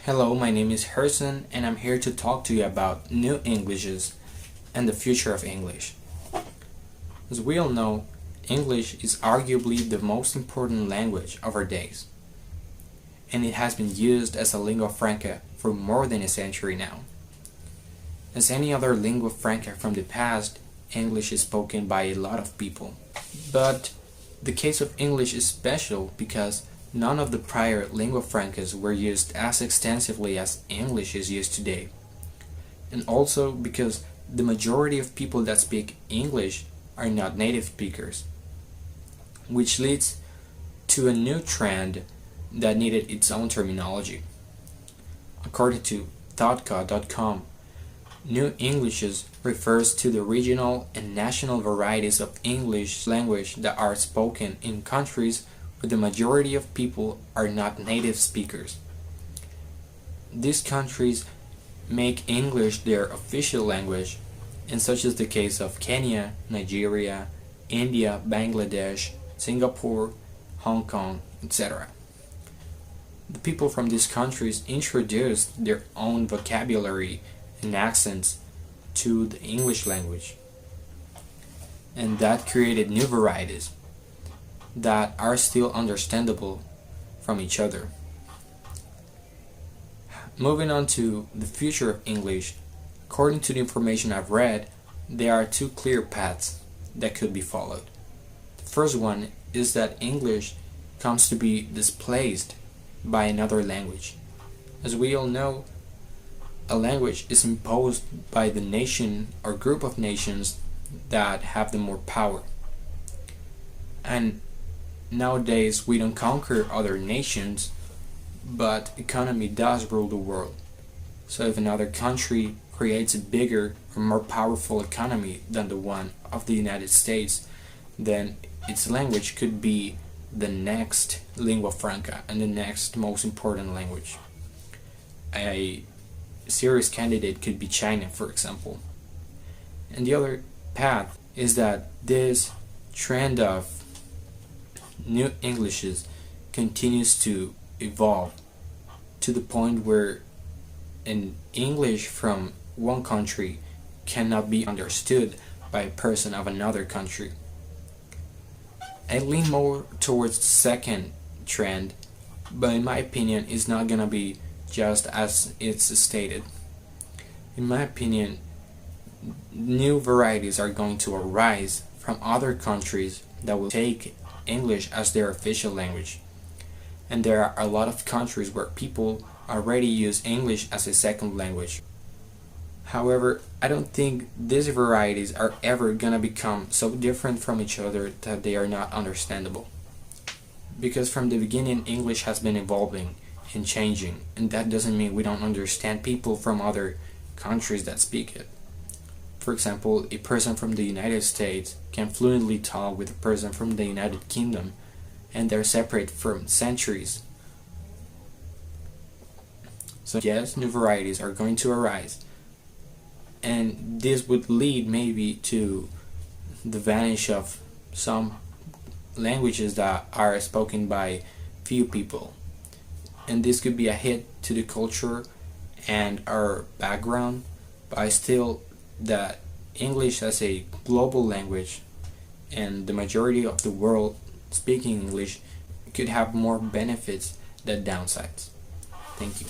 Hello, my name is Harrison and I'm here to talk to you about new Englishes and the future of English. As we all know, English is arguably the most important language of our days, and it has been used as a lingua franca for more than a century now. As any other lingua franca from the past, English is spoken by a lot of people. But the case of English is special because none of the prior lingua francas were used as extensively as English is used today. And also because the majority of people that speak English are not native speakers, which leads to a new trend that needed its own terminology. According to Thoughtca.com, New Englishes refers to the regional and national varieties of English language that are spoken in countries where the majority of people are not native speakers. These countries make English their official language, and such is the case of Kenya, Nigeria, India, Bangladesh, Singapore, Hong Kong, etc. The people from these countries introduced their own vocabulary and accents to the English language, and that created new varieties that are still understandable from each other. Moving on to the future of English, according to the information I've read, there are two clear paths that could be followed. The first one is that English comes to be displaced by another language. As we all know, a language is imposed by the nation or group of nations that have the more power. And nowadays we don't conquer other nations, but economy does rule the world. So if another country creates a bigger or more powerful economy than the one of the United States, then its language could be the next lingua franca and the next most important language. A serious candidate could be China, for example. And the other path is that this trend of new Englishes continues to evolve to the point where an English from one country cannot be understood by a person of another country. I lean more towards the second trend, but in my opinion it's not gonna be just as it's stated. In my opinion, new varieties are going to arise from other countries that will take English as their official language. And there are a lot of countries where people already use English as a second language. However, I don't think these varieties are ever gonna become so different from each other that they are not understandable. Because from the beginning, English has been evolving and changing, and that doesn't mean we don't understand people from other countries that speak it. For example, a person from the United States can fluently talk with a person from the United Kingdom, and they're separate from centuries. So yes, new varieties are going to arise, and this would lead maybe to the vanish of some languages that are spoken by few people. And this could be a hit to the culture and our background, but I still that English as a global language and the majority of the world speaking English could have more benefits than downsides. Thank you.